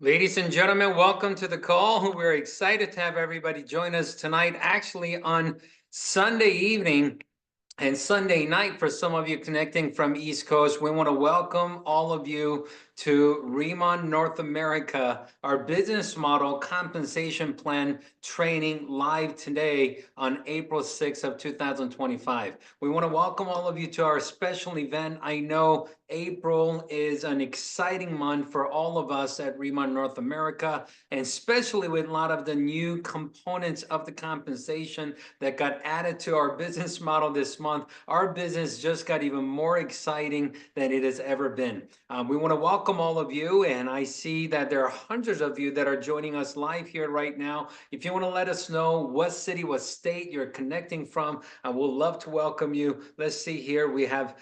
Ladies and gentlemen, welcome to the call. We're excited to have everybody join us tonight, actually on Sunday evening and Sunday night for some of you connecting from East Coast. We want to welcome all of you to RIMAN North America, our business model compensation plan training live today on April 6th of 2025. We want to welcome all of you to our special event. I know April is an exciting month for all of us at RIMAN North America, and especially with a lot of the new components of the compensation that got added to our business model this month. Our business just got even more exciting than it has ever been. We want to welcome all of you, and I see that there are hundreds of you that are joining us live here right now. If you want to let us know what city, what state you're connecting from, I would love to welcome you. Let's see here. We have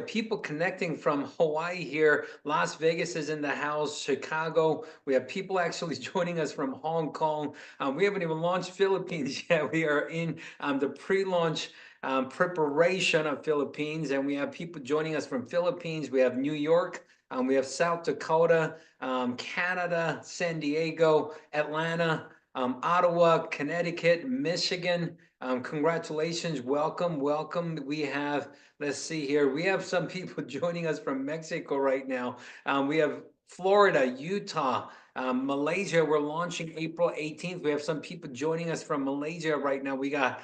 people connecting from Hawaii here. Las Vegas is in the house. Chicago. We have people actually joining us from Hong Kong. We haven't even launched Philippines yet. We are in the pre-launch preparation of Philippines, and we have people joining us from Philippines. We have New York, we have South Dakota, Canada, San Diego, Atlanta, Ottawa, Connecticut, Michigan. Congratulations, welcome. We have, let's see here, we have some people joining us from Mexico right now. We have Florida, Utah, Malaysia. We're launching April 18th. We have some people joining us from Malaysia right now. We got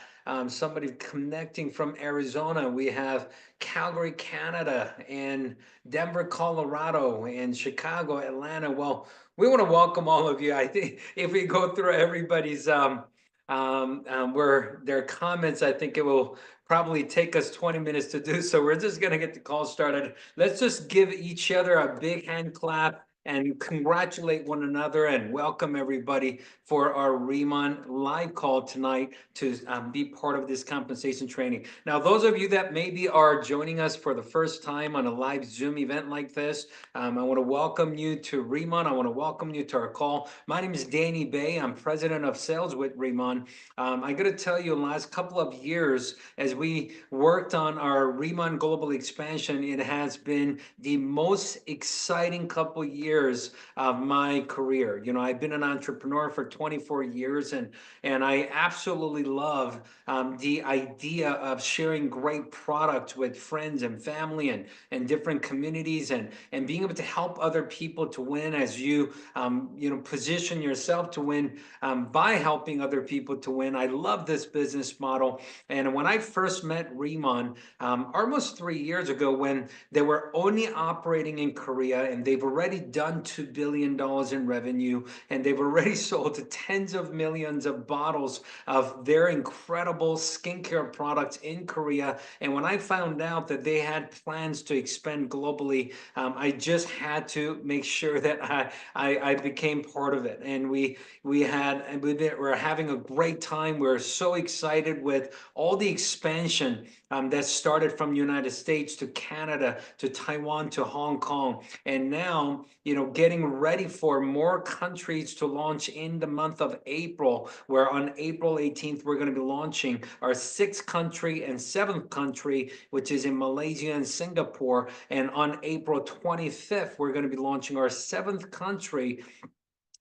somebody connecting from Arizona. We have Calgary, Canada, and Denver, Colorado, and Chicago, Atlanta. Well, we want to welcome all of you. I think if we go through everybody's where their comments, I think it will probably take us 20 minutes to do. So we're just going to get the call started. Let's just give each other a big hand clap and congratulate one another and welcome everybody for our RIMAN live call tonight to be part of this compensation training. Now, those of you that maybe are joining us for the first time on a live Zoom event like this, I want to welcome you to RIMAN. I want to welcome you to our call. My name is Danny Bay. I'm president of sales with RIMAN. I got to tell you, in the last couple of years, as we worked on our RIMAN global expansion, it has been the most exciting couple years of my career. You know, I've been an entrepreneur for 24 years, and I absolutely love the idea of sharing great product with friends and family and different communities, and being able to help other people to win as you position yourself to win by helping other people to win. I love this business model. And when I first met RIMAN almost 3 years ago, when they were only operating in Korea, and they've already done $2 billion in revenue, and they've already sold tens of millions of bottles of their incredible skincare products in Korea. And when I found out that they had plans to expand globally, I just had to make sure that I became part of it. And we're having a great time. We're so excited with all the expansion that started from the United States to Canada to Taiwan to Hong Kong, and now getting ready for more countries to launch in the month of April, where on April 18th we're going to be launching our 6th country and 7th country, which is in Malaysia and Singapore. And on April 25th we're going to be launching our 7th country,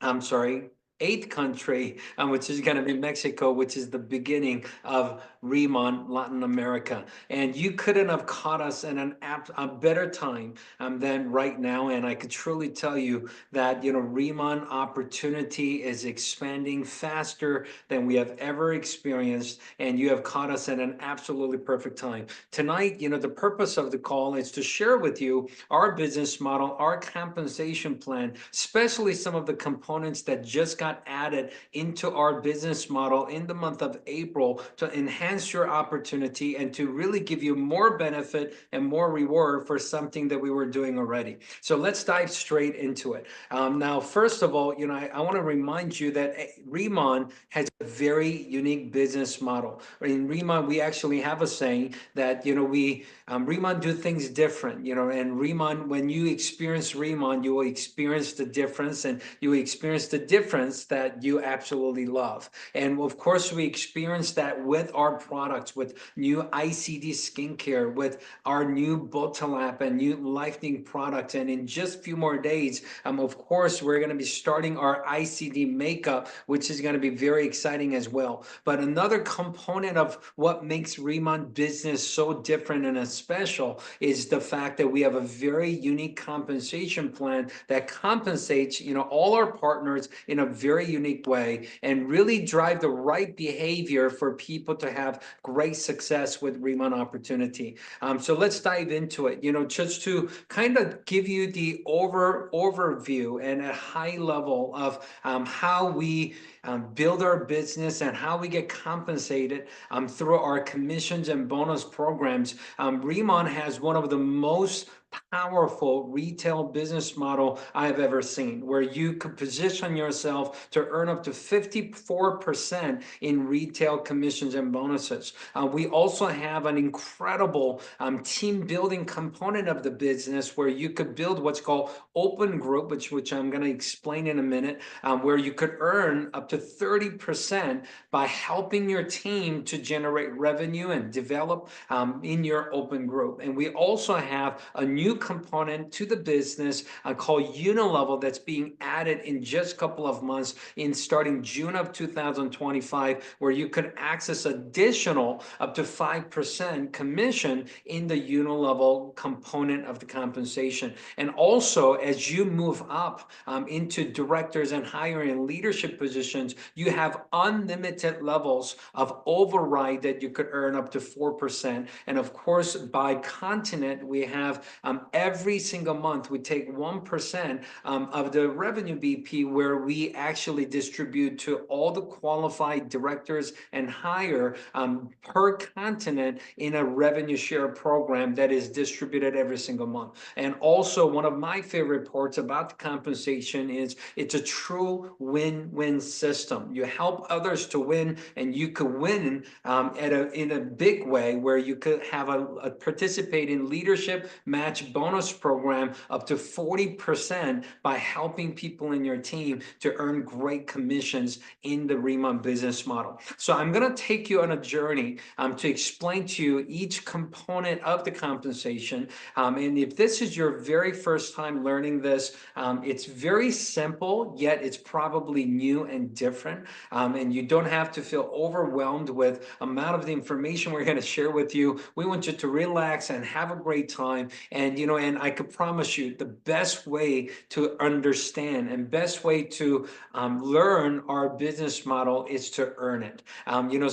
I'm sorry, 8th country, which is going to be Mexico, which is the beginning of RIMAN Latin America. And you couldn't have caught us in a better time than right now. And I could truly tell you that RIMAN opportunity is expanding faster than we have ever experienced, and you have caught us at an absolutely perfect time. Tonight, the purpose of the call is to share with you our business model, our compensation plan, especially some of the components that just got added into our business model in the month of April to enhance your opportunity and to really give you more benefit and more reward for something that we were doing already. So let's dive straight into it. Now, first of all, I want to remind you that RIMAN has a very unique business model. In RIMAN, we actually have a saying that RIMAN do things different. And RIMAN, when you experience RIMAN, you will experience the difference, and you will experience the difference brands that you absolutely love. And of course, we experience that with our products, with new ICD skincare, with our new Bottle app and new Lightning products. And in just a few more days, of course, we're going to be starting our ICD makeup, which is going to be very exciting as well. But another component of what makes RIMAN Business so different and special is the fact that we have a very unique compensation plan that compensates, all our partners in a very unique way and really drive the right behavior for people to have great success with RIMAN Opportunity. So let's dive into it. Just to kind of give you the overview and a high level of how we build our business and how we get compensated through our commissions and bonus programs. RIMAN has one of the most powerful retail business model I have ever seen, where you could position yourself to earn up to 54% in retail commissions and bonuses. We also have an incredible team building component of the business where you could build what's called open group, which I'm going to explain in a minute, where you could earn up to 30% by helping your team to generate revenue and develop in your open group. And we also have a new component to the business called Unilevel that's being added in just a couple of months in starting June of 2025, where you could access additional up to 5% commission in the Unilevel component of the compensation. And also, as you move up into directors and higher in leadership positions, you have unlimited levels of override that you could earn up to 4%. And of course, by continent, we have every single month, we take 1% of the revenue BP where we actually distribute to all the qualified directors and higher per continent in a revenue share program that is distributed every single month. And also, one of my favorite parts about the compensation is it's a true win-win system. You help others to win, and you could win in a big way where you could have a participate in leadership match bonus program up to 40% by helping people in your team to earn great commissions in the RIMAN business model. So I'm going to take you on a journey to explain to you each component of the compensation. And if this is your very first time learning this, it's very simple, yet it's probably new and different. And you don't have to feel overwhelmed with amount of the information we're going to share with you. We want you to relax and have a great time. And I could promise you the best way to understand and best way to learn our business model is to earn it.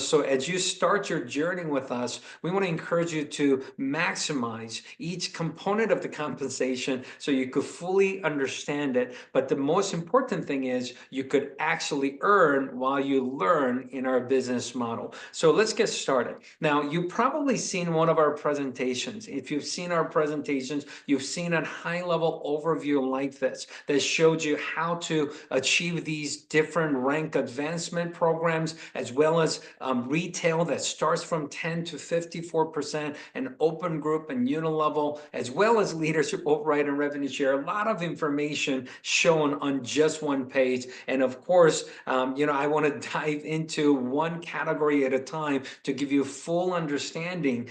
So as you start your journey with us, we want to encourage you to maximize each component of the compensation so you could fully understand it. But the most important thing is you could actually earn while you learn in our business model. So let's get started. Now, you've probably seen one of our presentations. If you've seen our presentations, you've seen a high-level overview like this that showed you how to achieve these different rank advancement programs, as well as retail that starts from 10 to 54%, and open group and Unilevel, as well as leadership override and revenue share. A lot of information shown on just one page. And of course, I want to dive into one category at a time to give you full understanding,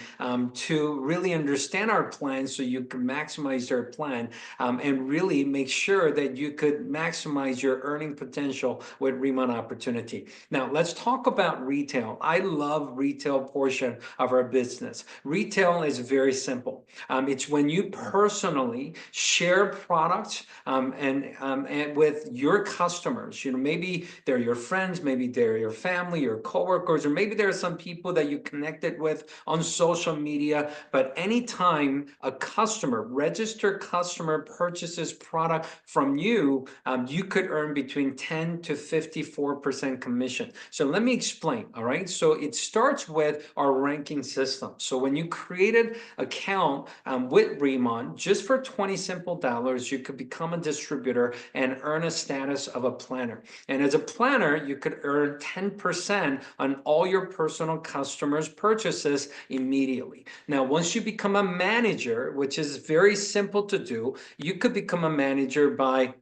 to really understand our plan so you can maximize your plan and really make sure that you could maximize your earning potential with RIMAN Opportunity. Now, let's talk about retail. I love retail portion of our business. Retail is very simple. It's when you personally share products and with your customers. Maybe they're your friends, maybe they're your family, your coworkers, or maybe there are some people that you connected with on social media. But anytime a customer, registered customer, purchases product from you, you could earn between 10 to 54% commission. So let me explain. All right. So it starts with our ranking system. So when you created account with RIMAN, just for 20 simple dollars, you could become a distributor and earn a status of a planner. And as a planner, you could earn 10% on all your personal customers' purchases immediately. Now, once you become a manager, which is very simple to do, you could become a manager by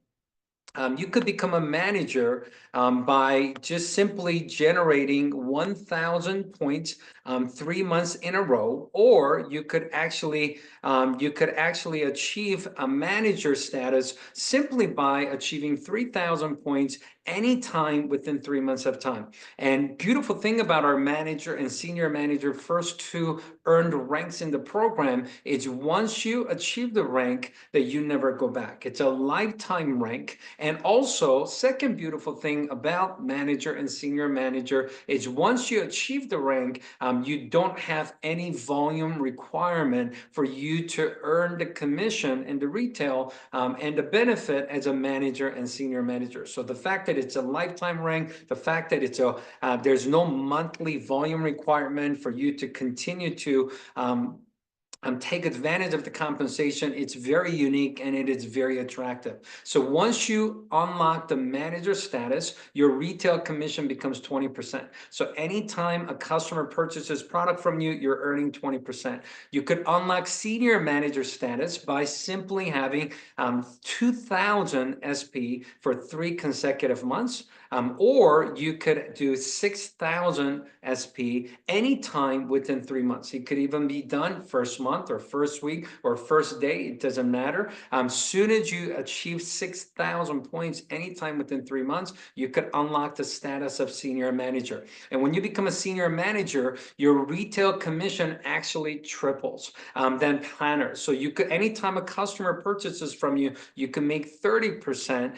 You could become a manager by just simply generating 1,000 points 3 months in a row, or you could actually achieve a manager status simply by achieving 3,000 points anytime within 3 months of time. And beautiful thing about our manager and senior manager first two earned ranks in the program is once you achieve the rank that you never go back. It's a lifetime rank. And also, second beautiful thing about manager and senior manager is once you achieve the rank, you don't have any volume requirement for you to earn the commission in the retail and the benefit as a manager and senior manager. So the fact that it's a lifetime rank, the fact that there's no monthly volume requirement for you to continue to take advantage of the compensation. It's very unique and it is very attractive. So once you unlock the manager status, your retail commission becomes 20%. So anytime a customer purchases product from you, you're earning 20%. You could unlock senior manager status by simply having 2,000 SP for 3 consecutive months. Or you could do 6,000 SP anytime within 3 months. It could even be done first month or first week or first day. It doesn't matter. Soon as you achieve 6,000 points anytime within 3 months, you could unlock the status of senior manager. And when you become a senior manager, your retail commission actually triples than planner. So you could, anytime a customer purchases from you, you can make 30%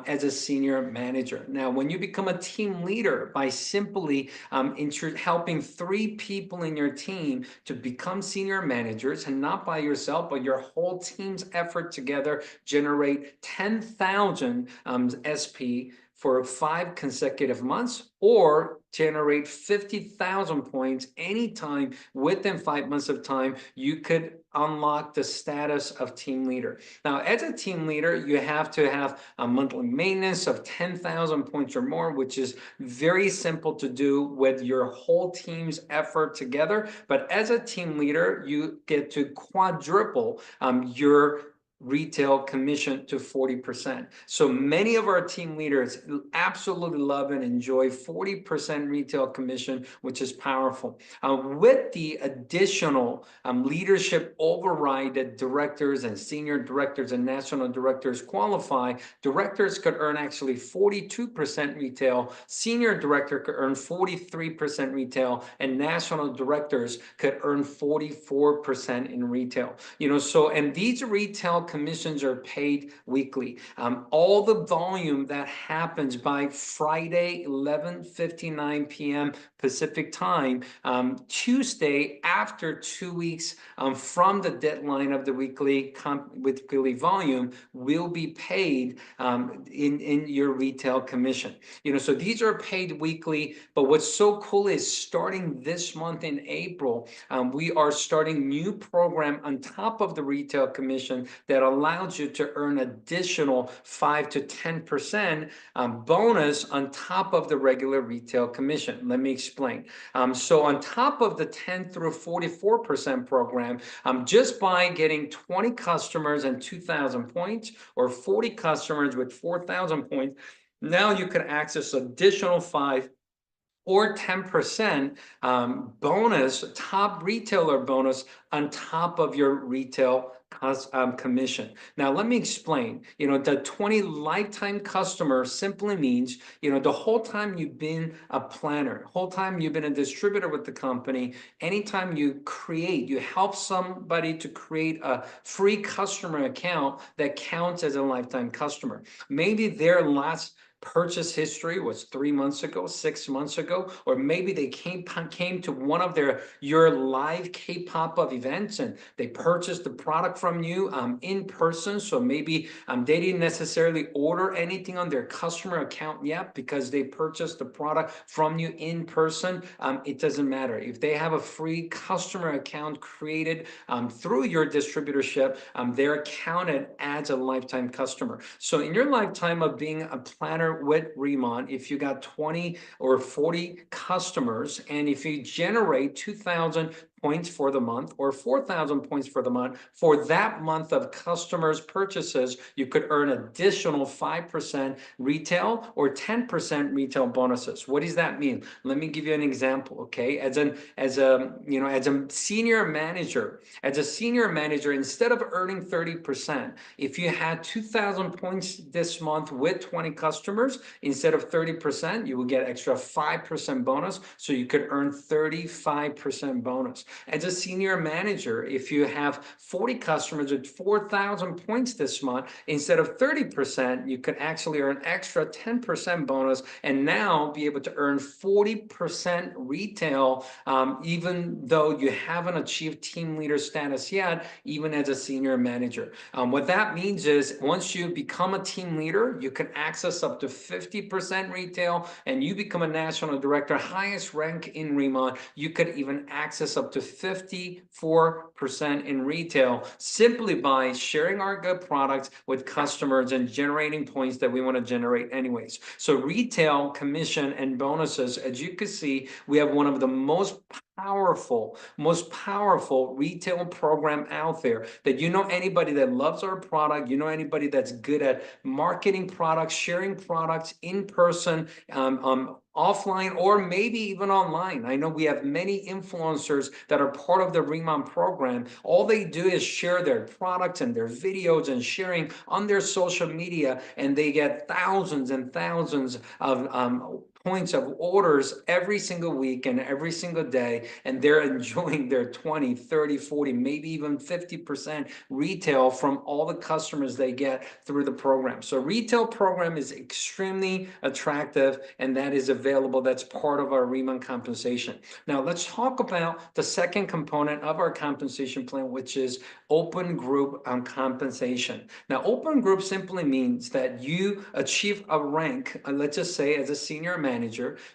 as a senior manager. Now, when you become a team leader by simply helping 3 people in your team to become senior managers, and not by yourself, but your whole team's effort together, generate 10,000 SP for 5 consecutive months, or generate 50,000 points anytime within 5 months of time, you could unlock the status of team leader. Now, as a team leader, you have to have a monthly maintenance of 10,000 points or more, which is very simple to do with your whole team's effort together. But as a team leader, you get to quadruple your retail commission to 40%. So many of our team leaders absolutely love and enjoy 40% retail commission, which is powerful. With the additional leadership override that directors and senior directors and national directors qualify, directors could earn actually 42% retail, senior director could earn 43% retail, and national directors could earn 44% in retail. So, and these retail commissions are paid weekly. All the volume that happens by Friday, 11:59 p.m. Pacific time, Tuesday after 2 weeks from the deadline of the weekly volume, will be paid in your retail commission. So these are paid weekly. But what's so cool is starting this month in April, we are starting new program on top of the retail commission that allows you to earn additional 5 to 10% bonus on top of the regular retail commission. Let me explain. So on top of the 10 through 44% program, just by getting 20 customers and 2,000 points, or 40 customers with 4,000 points, now you can access additional 5 or 10% bonus, top retailer bonus on top of your retail commission. Now, let me explain. The 20 lifetime customer simply means, the whole time you've been a planner, whole time you've been a distributor with the company, anytime you help somebody to create a free customer account, that counts as a lifetime customer. Maybe their last purchase history was 3 months ago, 6 months ago, or maybe they came to one of your live K-pop events and they purchased the product from you in person. So maybe they didn't necessarily order anything on their customer account yet because they purchased the product from you in person. It doesn't matter. If they have a free customer account created through your distributorship, they're counted as a lifetime customer. So in your lifetime of being a planner with RIMAN, if you got 20 or 40 customers, and if you generate 2,000, points for the month or 4,000 points for the month, for that month of customers' purchases, you could earn additional 5% retail or 10% retail bonuses. What does that mean? Let me give you an example, okay? As a senior manager, instead of earning 30%, if you had 2,000 points this month with 20 customers, instead of 30%, you will get extra 5% bonus, so you could earn 35% bonus. As a senior manager, if you have 40 customers with 4,000 points this month, instead of 30%, you could actually earn extra 10% bonus and now be able to earn 40% retail, even though you haven't achieved team leader status yet, even as a senior manager. What that means is once you become a team leader, you can access up to 50% retail, and you become a national director, highest rank in RIMAN, you could even access up to 54% in retail simply by sharing our good products with customers and generating points that we want to generate anyways. So retail, commission, and bonuses, as you can see, we have one of the most powerful retail program out there. That you know anybody that loves our product, you know anybody that's good at marketing products, sharing products in person, offline, or maybe even online. I know we have many influencers that are part of the RIMAN program. All they do is share their products and their videos and sharing on their social media, and they get thousands and thousands of points of orders every single week and every single day, and they're enjoying their 20, 30, 40, maybe even 50% retail from all the customers they get through the program. So retail program is extremely attractive, and that is available. That's part of our RIMAN compensation. Now let's talk about the second component of our compensation plan, which is open group compensation. Now open group simply means that you achieve a rank, let's just say as a senior manager,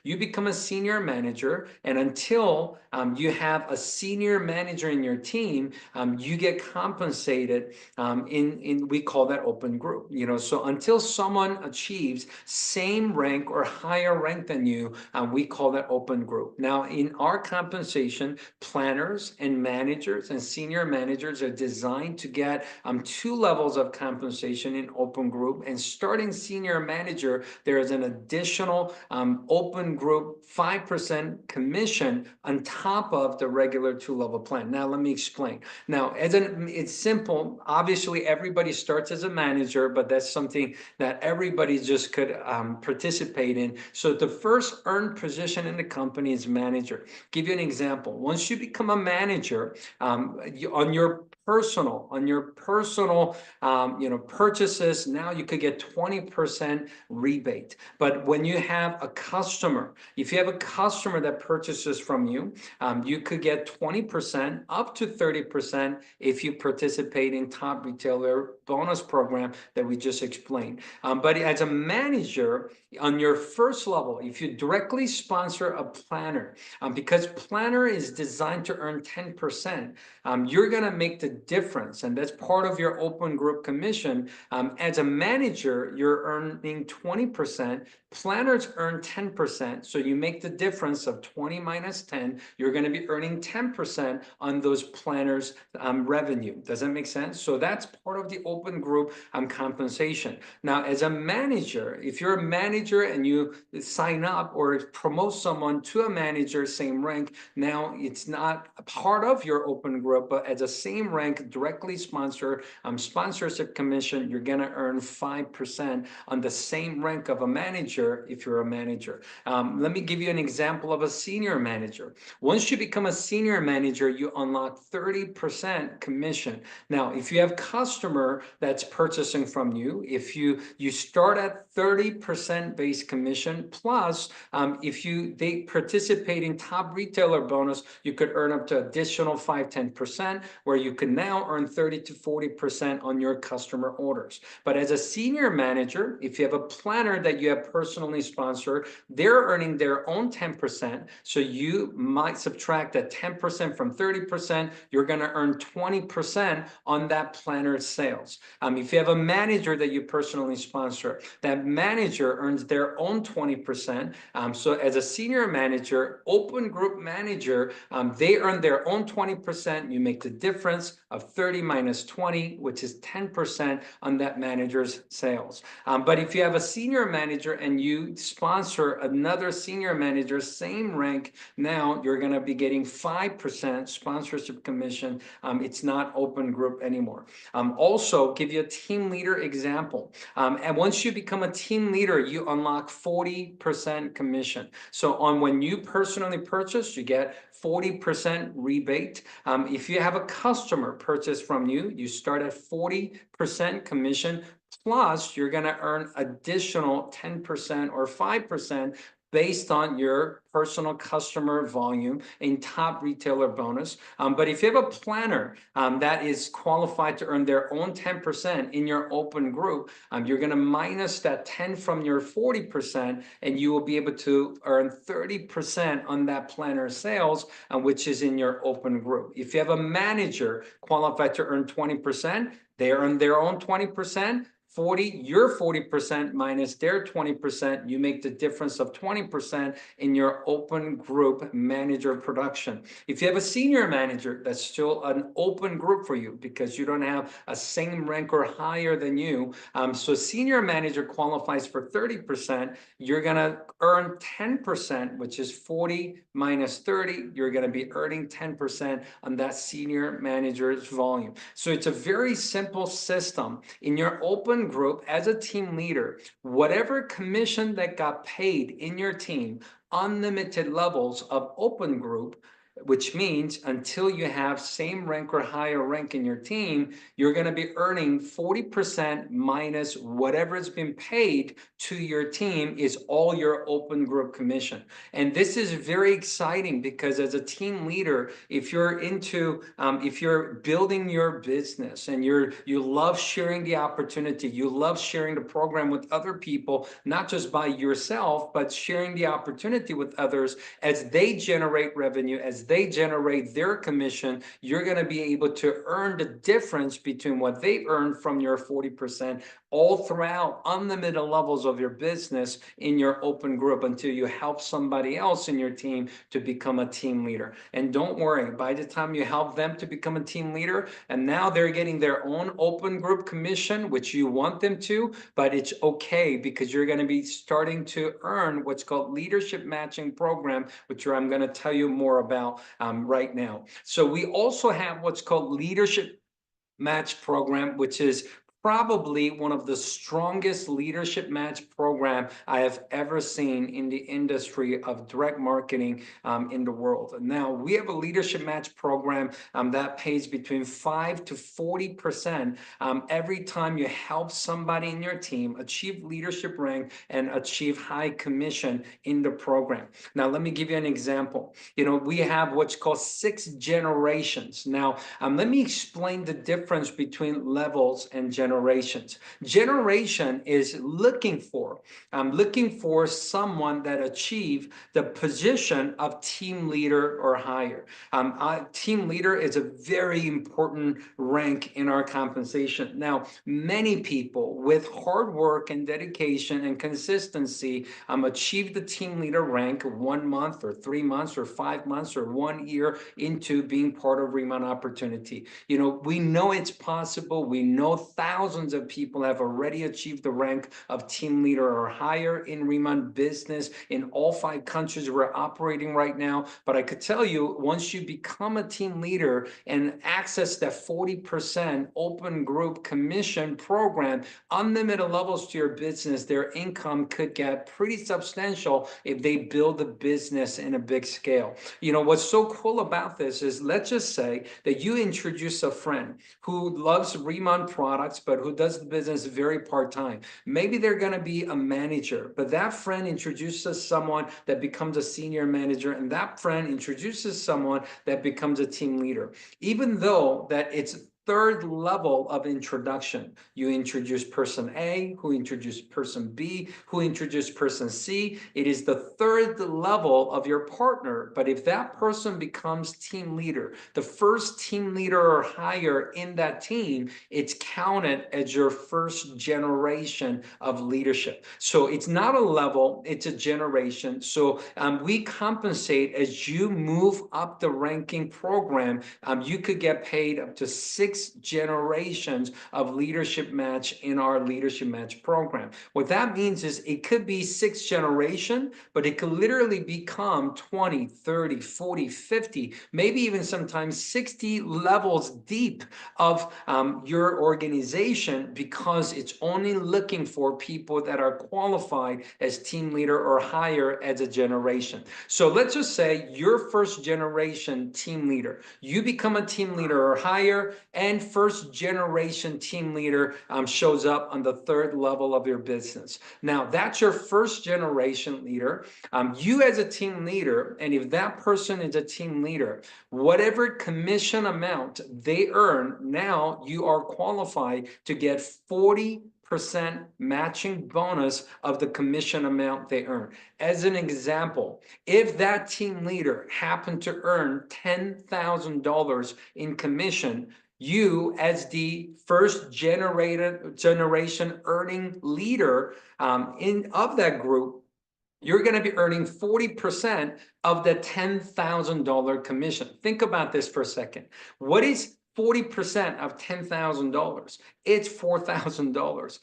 you become a senior manager, and until you have a senior manager in your team, you get compensated we call that open group. So until someone achieves same rank or higher rank than you, we call that open group. Now in our compensation, planners and managers and senior managers are designed to get 2 levels of compensation in open group, and starting senior manager, there is an additional open group 5% commission on top of the regular 2-level plan. Now let me explain. Now it's simple. Obviously everybody starts as a manager, but that's something that everybody just could participate in. So the first earned position in the company is manager. Give you an example. Once you become a manager, on your personal purchases, now you could get 20% rebate. But when you have a customer, if you have a customer that purchases from you, you could get 20% up to 30% if you participate in top retailer bonus program that we just explained. But as a manager, on your first level, if you directly sponsor a planner, because planner is designed to earn 10%, you're going to make the difference, and that's part of your open group commission. As a manager, you're earning 20%, planners earn 10%, so you make the difference of 20 minus 10, you're going to be earning 10% on those planners revenue. Does that make sense? So that's part of the open group compensation. Now as a manager, if you're a manager and you sign up or promote someone to a manager same rank, now it's not a part of your open group, but as a same rank directly sponsorship commission, you're going to earn 5% on the same rank of a manager if you're a manager. Let me give you an example of a senior manager. Once you become a senior manager, you unlock 30% commission. Now if you have customer that's purchasing from you, if you start at 30% base commission plus, if they participate in top retailer bonus, you could earn up to additional 5-10%. 40%, where you can now earn 30 to 40% on your customer orders. But as a senior manager, if you have a planner that you have personally sponsored, they're earning their own 10%. So you might subtract that 10% from 30%, you're going to earn 20% on that planner's sales. If you have a manager that you personally sponsor, that manager earns their own 20%. So as a senior manager, open group manager, they earn their own 20%. You make the difference of 30 minus 20, which is 10% on that manager's sales. But if you have a senior manager and you sponsor another senior manager, same rank, now you're going to be getting 5% sponsorship commission. It's not open group anymore. Also, give you a team leader example. And once you become a team leader, you unlock 40% commission. So on when you personally purchase, you get 40% rebate. If you have a customer purchase from you, you start at 40% commission, plus you're going to earn additional 10% or 5% based on your personal customer volume in top retailer bonus. But if you have a planner that is qualified to earn their own 10% in your open group, you're going to minus that 10 from your 40%, and you will be able to earn 30% on that planner sales, which is in your open group. If you have a manager qualified to earn 20%, they earn their own 20%. Your 40% minus their 20%, you make the difference of 20% in your open group manager production. If you have a senior manager, that's still an open group for you because you don't have a same rank or higher than you. So senior manager qualifies for 30%. You're going to earn 10%, which is 40 minus 30. You're going to be earning 10% on that senior manager's volume. So it's a very simple system. In your open group, as a team leader, whatever commission that got paid in your team, unlimited levels of open group, which means until you have same rank or higher rank in your team, you're going to be earning 40% minus whatever has been paid to your team is all your open group commission. And this is very exciting because as a team leader, if you're building your business and you love sharing the opportunity, you love sharing the program with other people, not just by yourself, but sharing the opportunity with others as they generate revenue, as they generate their commission, you're going to be able to earn the difference between what they earn from your 40% all throughout unlimited levels of your business in your open group until you help somebody else in your team to become a team leader. And don't worry, by the time you help them to become a team leader, and now they're getting their own open group commission, which you want them to, but it's okay because you're going to be starting to earn what's called leadership matching program, which I'm going to tell you more about right now. So we also have what's called leadership match program, which is probably one of the strongest leadership match program I have ever seen in the industry of direct marketing in the world. Now, we have a leadership match program that pays between 5 to 40% every time you help somebody in your team achieve leadership rank and achieve high commission in the program. Now, let me give you an example. We have what's called 6 generations. Now, let me explain the difference between levels and generations. Generation is looking for someone that achieve the position of team leader or higher. Team leader is a very important rank in our compensation. Now, many people with hard work and dedication and consistency achieve the team leader rank 1 month or 3 months or 5 months or 1 year into being part of RIMAN Opportunity. We know it's possible. We know thousands of people have already achieved the rank of team leader or higher in RIMAN business in all 5 countries we're operating right now. But I could tell you, once you become a team leader and access that 40% open group commission program, unlimited levels to your business, their income could get pretty substantial if they build a business in a big scale. What's so cool about this is, let's just say that you introduce a friend who loves RIMAN products, but but who does the business very part-time. Maybe they're going to be a manager, but that friend introduces someone that becomes a senior manager, and that friend introduces someone that becomes a team leader. Even though that it's third level of introduction. You introduce person A, who introduced person B, who introduced person C. It is the third level of your partner. But if that person becomes team leader, the first team leader or higher in that team, it's counted as your first generation of leadership. So it's not a level, it's a generation. So we compensate as you move up the ranking program. You could get paid up to 6 generations of leadership match in our leadership match program. What that means is it could be 6 generation, but it could literally become 20, 30, 40, 50, maybe even sometimes 60 levels deep of your organization, because it's only looking for people that are qualified as team leader or higher as a generation. So let's just say you're first generation team leader. You become a team leader or higher, and first generation team leader shows up on the third level of your business. Now, that's your first generation leader. You as a team leader, and if that person is a team leader, whatever commission amount they earn, now you are qualified to get 40% matching bonus of the commission amount they earn. As an example, if that team leader happened to earn $10,000 in commission, you as the first generation earning leader of that group, you're going to be earning 40% of the $10,000 commission. Think about this for a second. What is 40% of $10,000? It's $4,000.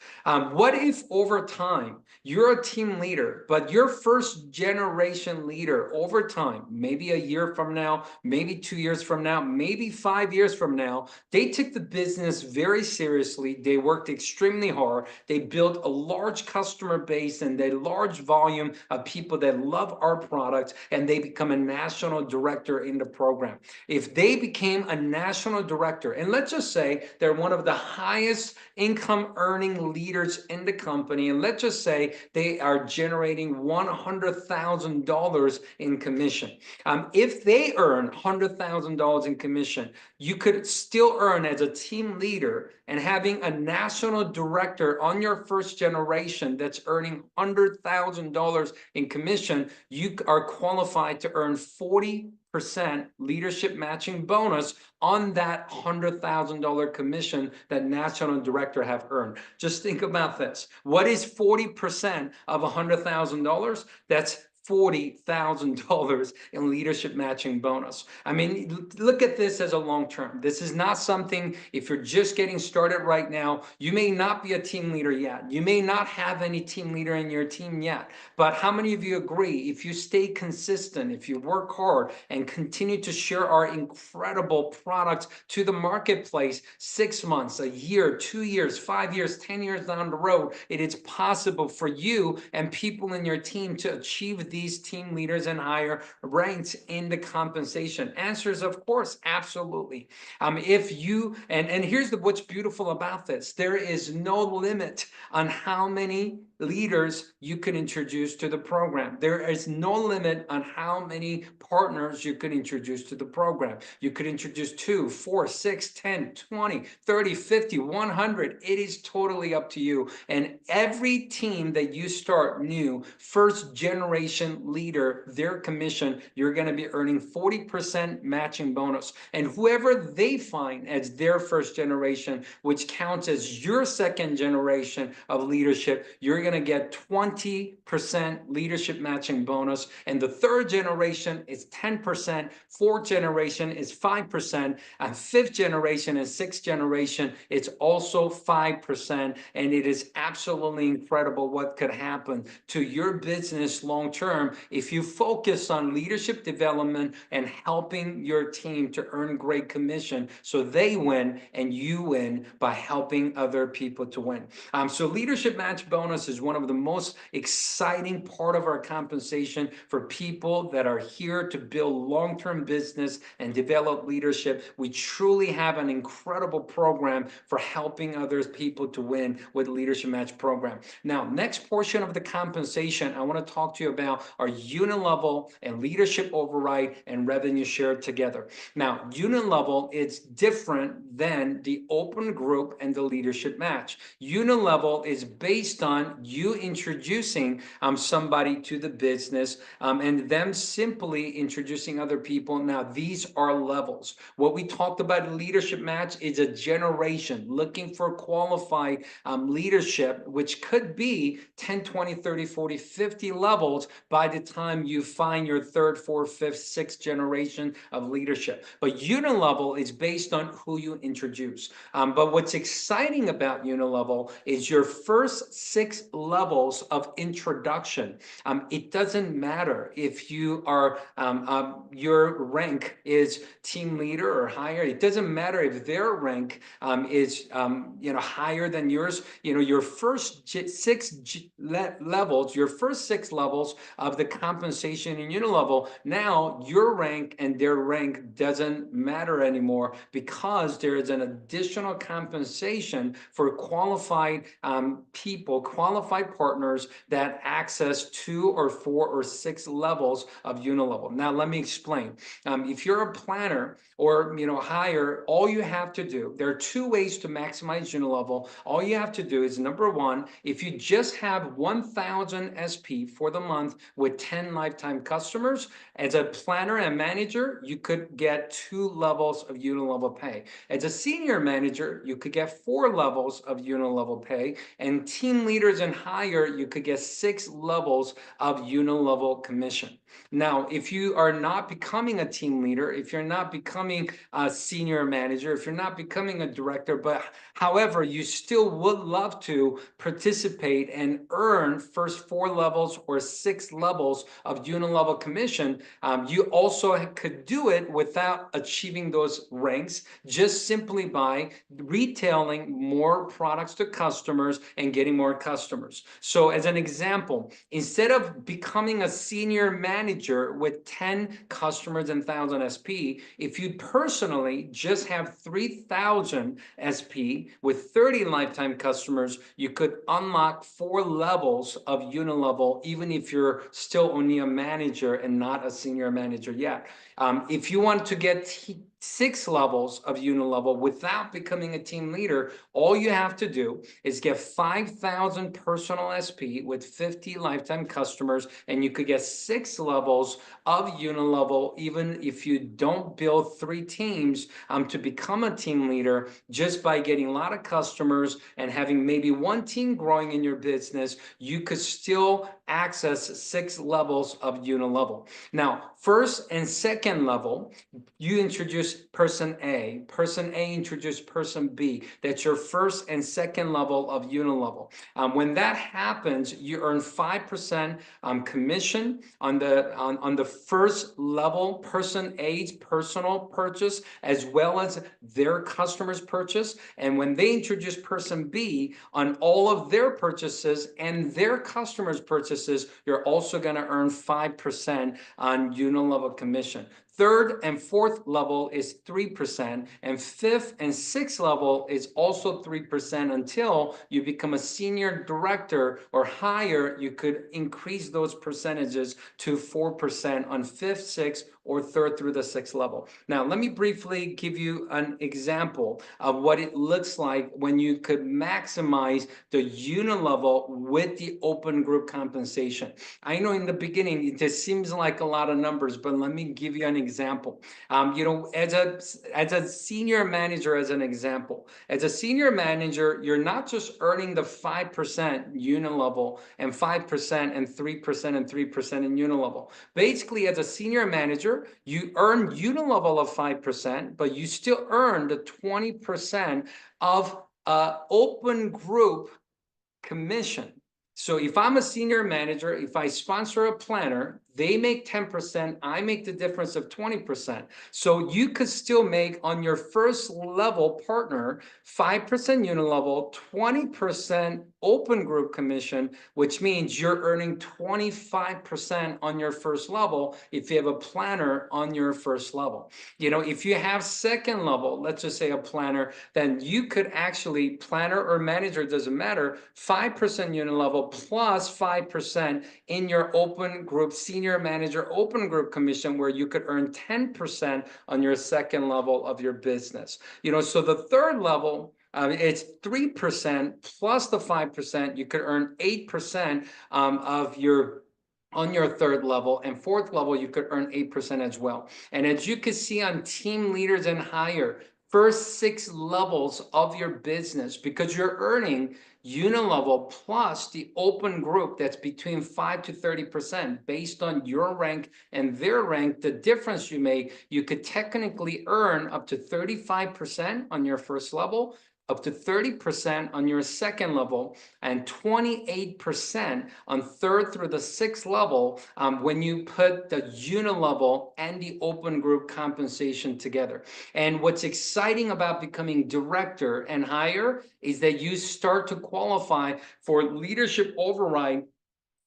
What if over time you're a team leader, but your first generation leader over time, maybe a year from now, maybe 2 years from now, maybe 5 years from now, they took the business very seriously. They worked extremely hard. They built a large customer base and a large volume of people that love our products, and they become a national director in the program. If they became a national director, and let's just say they're one of the highest income earning leaders in the company, and let's just say they are generating $100,000 in commission. If they earn $100,000 in commission, you could still earn as a team leader and having a national director on your first generation that's earning $100,000 in commission, you are qualified to earn 40% leadership matching bonus on that $100,000 commission that national director have earned. Just think about this. What is 40% of $100,000? That's $40,000 in leadership matching bonus. I mean, look at this as a long term. This is not something, if you're just getting started right now, you may not be a team leader yet. You may not have any team leader in your team yet. But how many of you agree, if you stay consistent, if you work hard and continue to share our incredible products to the marketplace, 6 months, a year, 2 years, 5 years, 10 years down the road, it is possible for you and people in your team to achieve these team leaders and higher ranks in the compensation? Answers, of course, absolutely. If you, and here's what's beautiful about this, there is no limit on how many leaders you can introduce to the program. There is no limit on how many partners you could introduce to the program. You could introduce 2, 4, 6, 10, 20, 30, 50, 100. It is totally up to you. And every team that you start new, first generation leader, their commission, you're going to be earning 40% matching bonus. And whoever they find as their first generation, which counts as your second generation of leadership, you're going to get 20% leadership matching bonus. And the third generation is 10%, fourth generation is 5%, and fifth generation and sixth generation, it's also 5%. And it is absolutely incredible what could happen to your business long term term if you focus on leadership development and helping your team to earn great commission so they win and you win by helping other people to win. So leadership match bonus is one of the most exciting part of our compensation for people that are here to build long-term business and develop leadership. We truly have an incredible program for helping other people to win with leadership match program. Now, next portion of the compensation, I want to talk to you about our unit level and leadership override and revenue share together. Now, unit level is different than the open group and the leadership match. Unit level is based on you introducing somebody to the business and them simply introducing other people. Now, these are levels. What we talked about leadership match is a generation looking for qualified leadership, which could be 10, 20, 30, 40, 50 levels by the time you find your third, fourth, fifth, sixth generation of leadership. But unit level is based on who you introduce. But what's exciting about unit level is your first 6 levels of introduction. It doesn't matter if you are your rank is team leader or higher. It doesn't matter if their rank is higher than yours. Your first 6 levels, your first 6 levels of the compensation in unit level, now your rank and their rank doesn't matter anymore because there is an additional compensation for qualified people, qualified partners that access 2 or 4 or 6 levels of unit level. Now, let me explain. If you're a planner or higher, all you have to do, there are 2 ways to maximize unit level. All you have to do is, number 1, if you just have 1,000 SP for the month with 10 lifetime customers, as a planner and manager, you could get 2 levels of unit level pay. As a senior manager, you could get 4 levels of unit level pay, and team leaders and higher, you could get 6 levels of unit level commission. Now, if you are not becoming a team leader, if you're not becoming a senior manager, if you're not becoming a director, but however, you still would love to participate and earn first 4 levels or 6 levels of unit level commission, you also could do it without achieving those ranks, just simply by retailing more products to customers and getting more customers. So as an example, instead of becoming a senior manager with 10 customers and 1,000 SP, if you personally just have 3,000 SP with 30 lifetime customers, you could unlock 4 levels of unit level, even if you're still only a manager and not a senior manager yet. If you want to get 6 levels of unit level without becoming a team leader, all you have to do is get 5,000 personal SP with 50 lifetime customers, and you could get 6 levels of unit level, even if you don't build 3 teams to become a team leader, just by getting a lot of customers and having maybe 1 team growing in your business, you could still access 6 levels of unit level. Now, first and second level, you introduce person A introduced person B. That's your first and second level of unit level. When that happens, you earn 5% commission on the first level, person A's personal purchase, as well as their customers' purchase. And when they introduce person B on all of their purchases and their customers' purchases, you're also going to earn 5% on unit level commission. Third and fourth level is 3%, and fifth and sixth level is also 3% until you become a senior director or higher. You could increase those percentages to 4% on fifth, sixth, or third through the sixth level. Now, let me briefly give you an example of what it looks like when you could maximize the unit level with the open group compensation. I know in the beginning, it just seems like a lot of numbers, but let me give you an example. As a senior manager, as an example, as a senior manager, you're not just earning the 5% unit level and 5% and 3% and 3% in unit level. Basically, as a senior manager, you earn unit level of 5%, but you still earn the 20% of open group commission. So if I'm a senior manager, if I sponsor a planner, they make 10%, I make the difference of 20%. So you could still make on your first level partner 5% unilevel, 20% open group commission, which means you're earning 25% on your first level if you have a planner on your first level. If you have second level, let's just say a planner, then you could actually, planner or manager, doesn't matter, 5% unilevel plus 5% in your open group, senior manager open group commission, where you could earn 10% on your second level of your business. So the third level, it's 3% plus the 5%. You could earn 8% of your on your third level, and fourth level, you could earn 8% as well. And as you can see on team leaders and higher, first 6 levels of your business, because you're earning unilevel plus the open group, that's between 5 to 30% based on your rank and their rank. The difference you make, you could technically earn up to 35% on your first level, up to 30% on your second level, and 28% on third through the sixth level when you put the unilevel and the open group compensation together. And what's exciting about becoming director and higher is that you start to qualify for leadership override.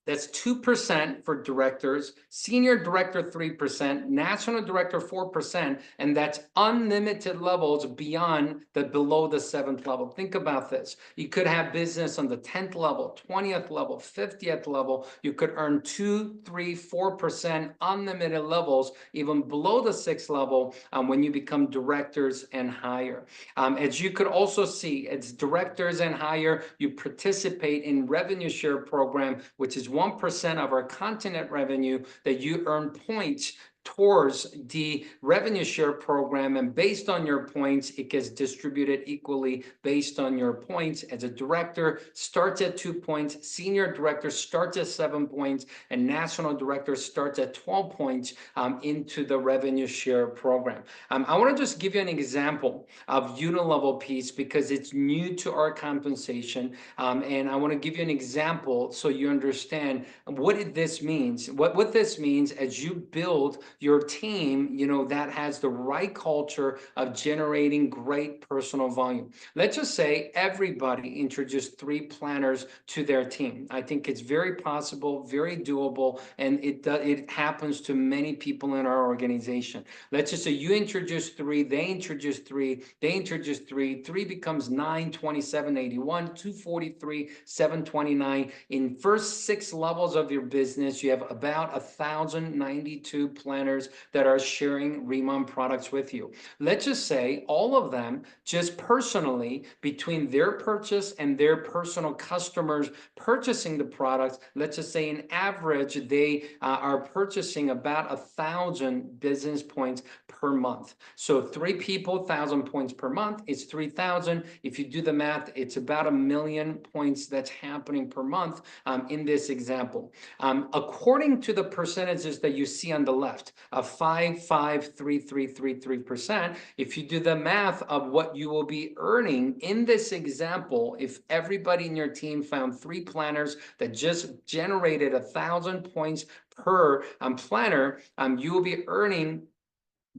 That's 2% for directors, senior director 3%, national director 4%, and that's unlimited levels beyond below the 7th level. Think about this. You could have business on the 10th level, 20th level, 50th level. You could earn 2, 3, 4% unlimited levels, even below the 6th level when you become directors and higher. As you could also see, as directors and higher, you participate in revenue share program, which is 1% of our continent revenue that you earn points towards the revenue share program, and based on your points, it gets distributed equally based on your points. As a director, starts at 2 points, senior director starts at 7 points, and national director starts at 12 points into the revenue share program. I want to just give you an example of unilevel piece because it's new to our compensation, and I want to give you an example so you understand what this means. What this means as you build your team, that has the right culture of generating great personal volume. Let's just say everybody introduced 3 planners to their team. I think it's very possible, very doable, and it happens to many people in our organization. Let's just say you introduce 3, they introduce 3, they introduce 3, 3 becomes 9, 27, 81, 243, 729. In first 6 levels of your business, you have about 1,092 planners that are sharing RIMAN products with you. Let's just say all of them, just personally, between their purchase and their personal customers purchasing the products, let's just say in average, they are purchasing about 1,000 business points per month. So 3 people, 1,000 points per month, it's 3,000. If you do the math, it's about 1 million points that's happening per month in this example. According to the percentages that you see on the left, of 5, 5, 3, 3, 3, 3%. If you do the math of what you will be earning in this example, if everybody in your team found 3 planners that just generated 1,000 points per planner, you will be earning,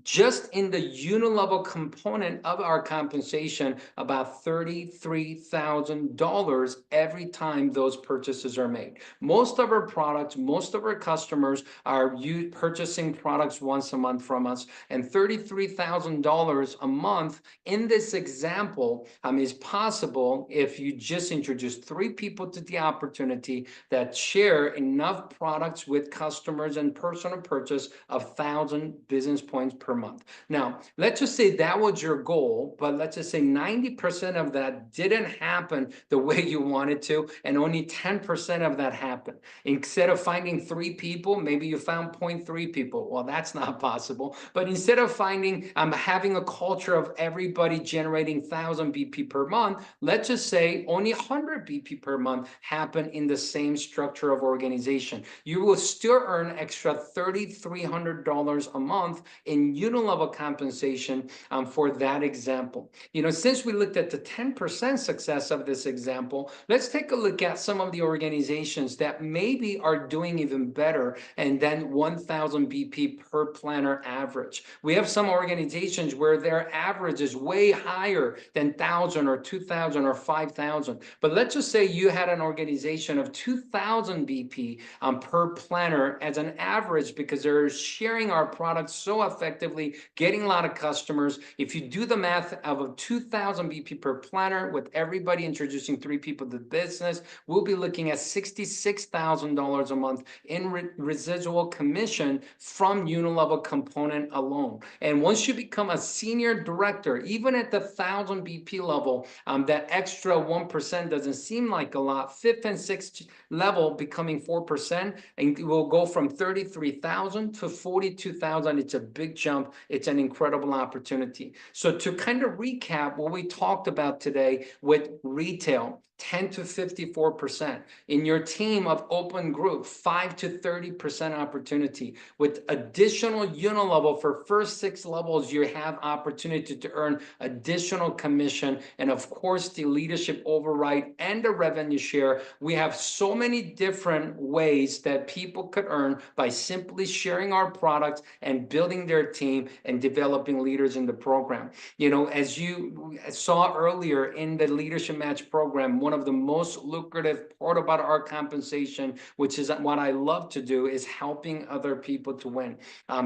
just in the unilevel component of our compensation, about $33,000 every time those purchases are made. Most of our products, most of our customers are purchasing products once a month from us, and $33,000 a month in this example is possible if you just introduce 3 people to the opportunity that share enough products with customers and personal purchase of 1,000 business points per month. Now, let's just say that was your goal, but let's just say 90% of that didn't happen the way you wanted to, and only 10% of that happened. Instead of finding 3 people, maybe you found 0.3 people. Well, that's not possible. But instead of finding, having a culture of everybody generating 1,000 BP per month, let's just say only 100 BP per month happen in the same structure of organization. You will still earn extra $3,300 a month in unilevel compensation for that example. You know, since we looked at the 10% success of this example, let's take a look at some of the organizations that maybe are doing even better and then 1,000 BP per planner average. We have some organizations where their average is way higher than 1,000 or 2,000 or 5,000. But let's just say you had an organization of 2,000 BP per planner as an average because they're sharing our products so effectively, getting a lot of customers. If you do the math of a 2,000 BP per planner with everybody introducing 3 people to the business, we'll be looking at $66,000 a month in residual commission from unilevel component alone. And once you become a senior director, even at the 1,000 BP level, that extra 1% doesn't seem like a lot. 5th and 6th level becoming 4%, and it will go from 33,000 to 42,000. It's a big jump. It's an incredible opportunity. So to kind of recap what we talked about today with retail, 10 to 54%. In your team of open group, 5 to 30% opportunity. With additional unilevel for first 6 levels, you have opportunity to earn additional commission. And of course, the leadership override and the revenue share. We have so many different ways that people could earn by simply sharing our products and building their team and developing leaders in the program. You know, as you saw earlier in the Leadership Match program, one of the most lucrative part about our compensation, which is what I love to do, is helping other people to win.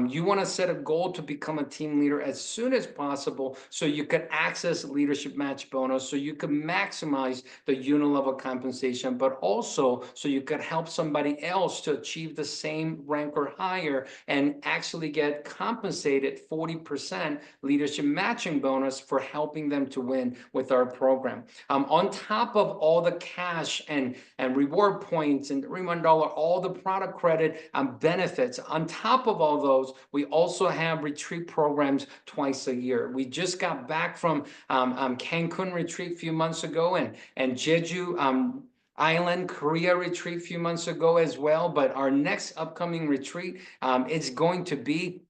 You want to set a goal to become a team leader as soon as possible so you can access Leadership Match bonus, so you can maximize the unilevel compensation, but also so you could help somebody else to achieve the same rank or higher and actually get compensated 40% leadership matching bonus for helping them to win with our program. On top of all the cash and reward points and RIMAN dollar, all the product credit and benefits, on top of all those, we also have retreat programs twice a year. We just got back from Cancun retreat a few months ago and Jeju Island, Korea retreat a few months ago as well. But our next upcoming retreat is going to be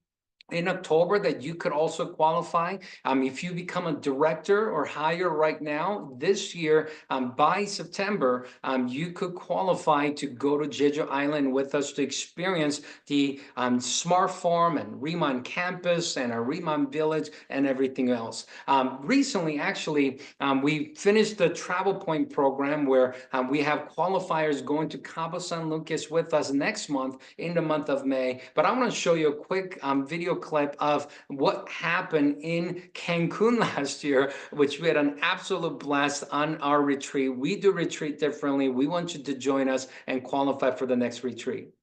in October that you could also qualify. If you become a director or higher right now, this year, by September, you could qualify to go to Jeju Island with us to experience the Smart Farm and RIMAN Campus and our RIMAN Village and everything else. Recently, actually, we finished the Travel Point program where we have qualifiers going to Cabo San Lucas with us next month in the month of May. But I want to show you a quick video clip of what happened in Cancun last year, which we had an absolute blast on our retreat. We do retreat differently. We want you to join us and qualify for the next retreat.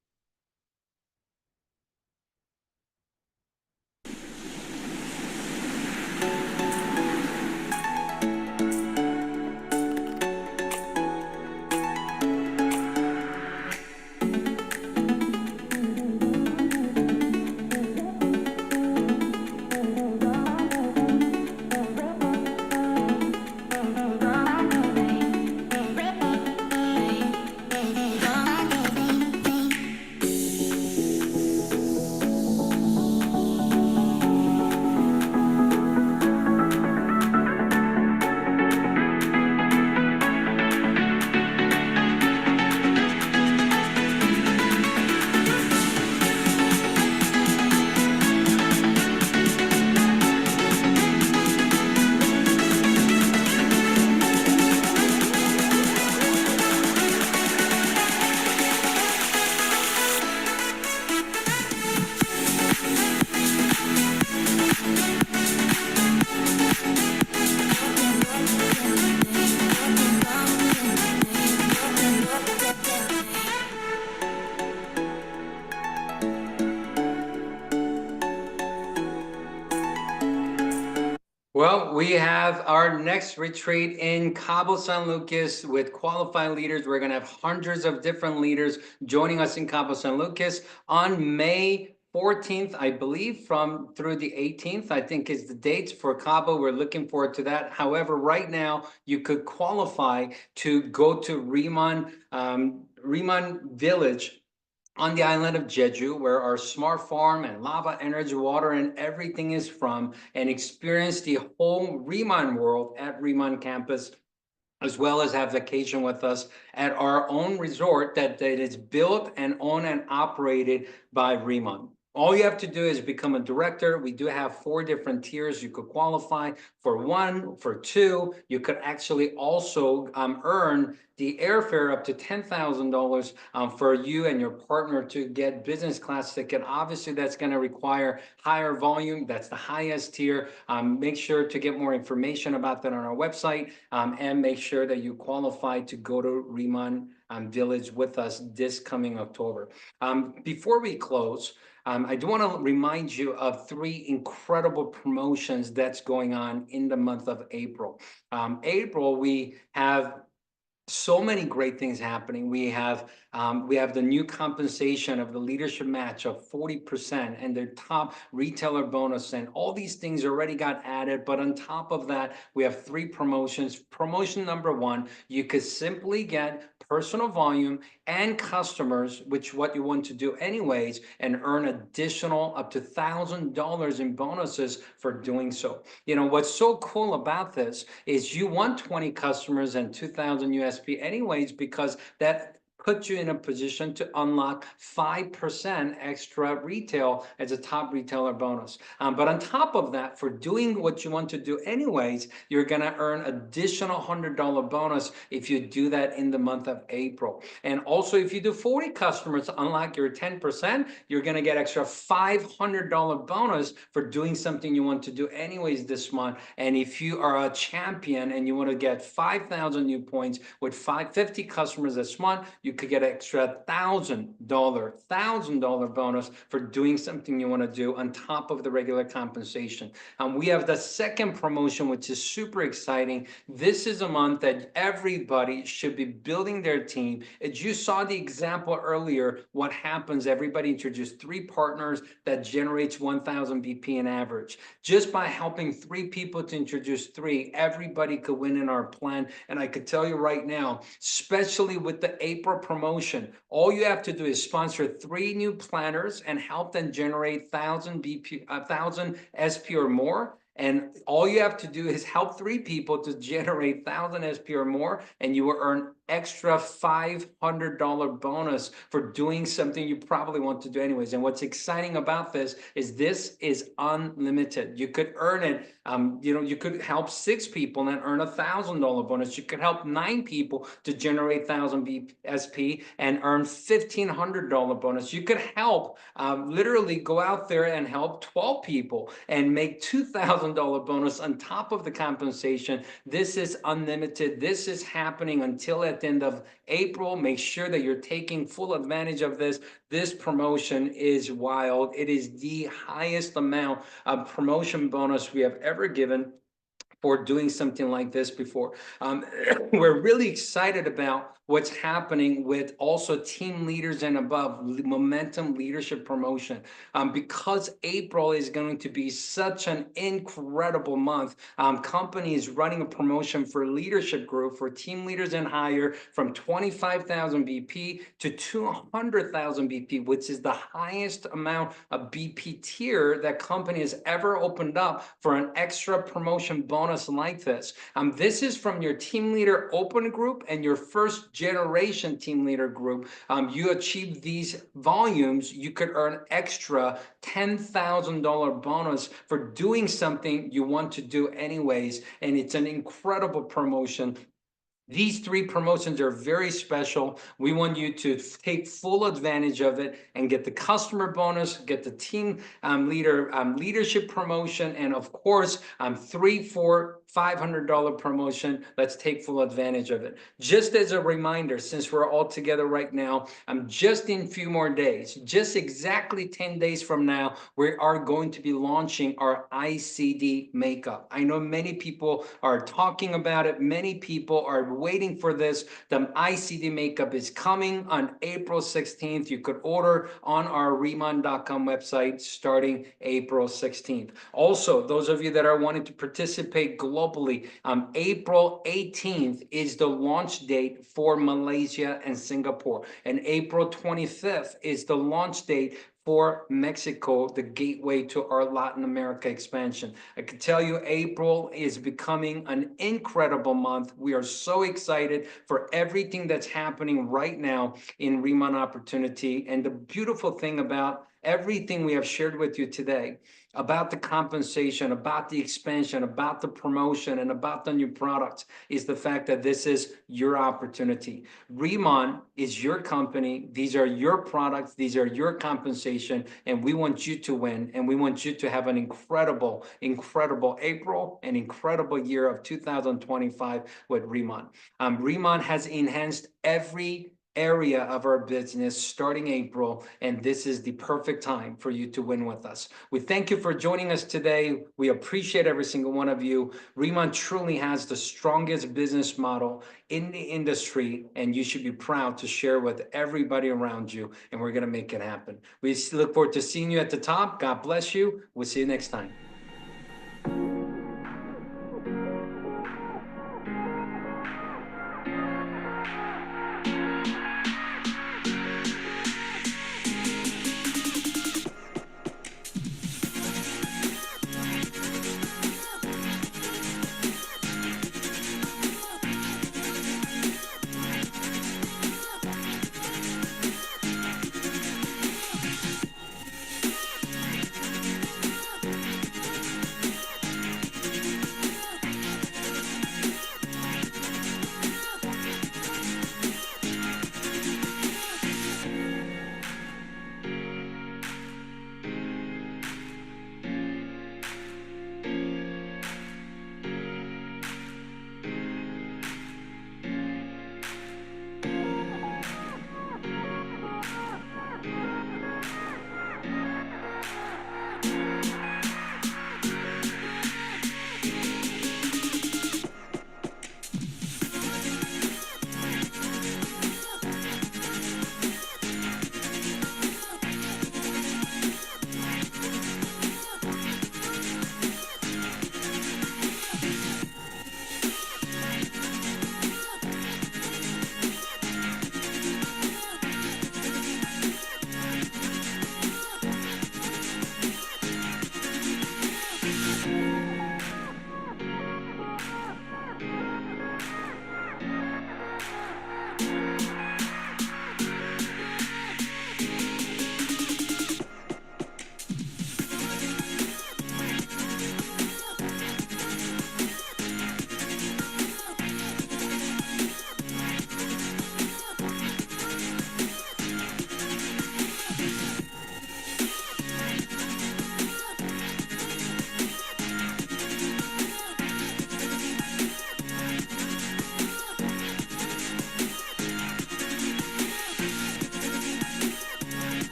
Well, we have our next retreat in Cabo San Lucas with qualified leaders. We're going to have hundreds of different leaders joining us in Cabo San Lucas on May 14th, I believe, through the 18th, I think is the dates for Cabo. We're looking forward to that. However, right now, you could qualify to go to RIMAN Village on the island of Jeju, where our smart farm and lava energy, water, and everything is from, and experience the whole RIMAN world at RIMAN campus, as well as have vacation with us at our own resort that is built and owned and operated by RIMAN. All you have to do is become a director. We do have 4 different tiers. You could qualify for 1, for 2. You could actually also earn the airfare up to $10,000 for you and your partner to get business class ticket. Obviously, that's going to require higher volume. That's the highest tier. Make sure to get more information about that on our website, and make sure that you qualify to go to RIMAN Village with us this coming October. Before we close, I do want to remind you of 3 incredible promotions that's going on in the month of April. April, we have so many great things happening. We have the new compensation of the leadership match of 40% and their top retailer bonus, and all these things already got added. But on top of that, we have 3 promotions. Promotion number 1, you could simply get personal volume and customers, which what you want to do anyways, and earn additional up to $1,000 in bonuses for doing so. You know, what's so cool about this is you want 20 customers and 2,000 USP anyways, because that puts you in a position to unlock 5% extra retail as a top retailer bonus. But on top of that, for doing what you want to do anyways, you're going to earn additional $100 bonus if you do that in the month of April. And also, if you do 40 customers, unlock your 10%, you're going to get extra $500 bonus for doing something you want to do anyways this month. And if you are a champion and you want to get 5,000 new points with 50 customers this month, you could get extra $1,000 bonus for doing something you want to do on top of the regular compensation. We have the second promotion, which is super exciting. This is a month that everybody should be building their team. As you saw the example earlier, what happens, everybody introduced 3 partners that generates 1,000 BP in average. Just by helping 3 people to introduce 3, everybody could win in our plan. And I could tell you right now, especially with the April promotion, all you have to do is sponsor 3 new planners and help them generate 1,000 SP or more. And all you have to do is help 3 people to generate 1,000 SP or more, and you will earn extra $500 bonus for doing something you probably want to do anyways. And what's exciting about this is unlimited. You could earn it. You could help 6 people and earn $1,000 bonus. You could help 9 people to generate 1,000 SP and earn $1,500 bonus. You could help literally go out there and help 12 people and make $2,000 bonus on top of the compensation. This is unlimited. This is happening until at the end of April. Make sure that you're taking full advantage of this. This promotion is wild. It is the highest amount of promotion bonus we have ever given for doing something like this before. We're really excited about what's happening with also team leaders and above, momentum leadership promotion. Because April is going to be such an incredible month, company is running a promotion for leadership group for team leaders and higher from 25,000 BP to 200,000 BP, which is the highest amount of BP tier that company has ever opened up for an extra promotion bonus like this. This is from your team leader open group and your first generation team leader group. You achieve these volumes, you could earn extra $10,000 bonus for doing something you want to do anyways. And it's an incredible promotion. These 3 promotions are very special. We want you to take full advantage of it and get the customer bonus, get the team leadership promotion, and of course, 3 for $500 promotion. Let's take full advantage of it. Just as a reminder, since we're all together right now, just in a few more days, just exactly 10 days from now, we are going to be launching our ICD makeup. I know many people are talking about it. Many people are waiting for this. The ICD makeup is coming on April 16th. You could order on our riman.com website starting April 16th. Also, those of you that are wanting to participate globally globally. April 18th is the launch date for Malaysia and Singapore. And April 25th is the launch date for Mexico, the gateway to our Latin America expansion. I can tell you April is becoming an incredible month. We are so excited for everything that's happening right now in RIMAN Opportunity. And the beautiful thing about everything we have shared with you today about the compensation, about the expansion, about the promotion, and about the new products is the fact that this is your opportunity. RIMAN is your company. These are your products. These are your compensation. And we want you to win. And we want you to have an incredible, incredible April and incredible year of 2025 with RIMAN. RIMAN has enhanced every area of our business starting April, and this is the perfect time for you to win with us. We thank you for joining us today. We appreciate every single one of you. RIMAN truly has the strongest business model in the industry, and you should be proud to share with everybody around you, and we're going to make it happen. We look forward to seeing you at the top. God bless you. We'll see you next time.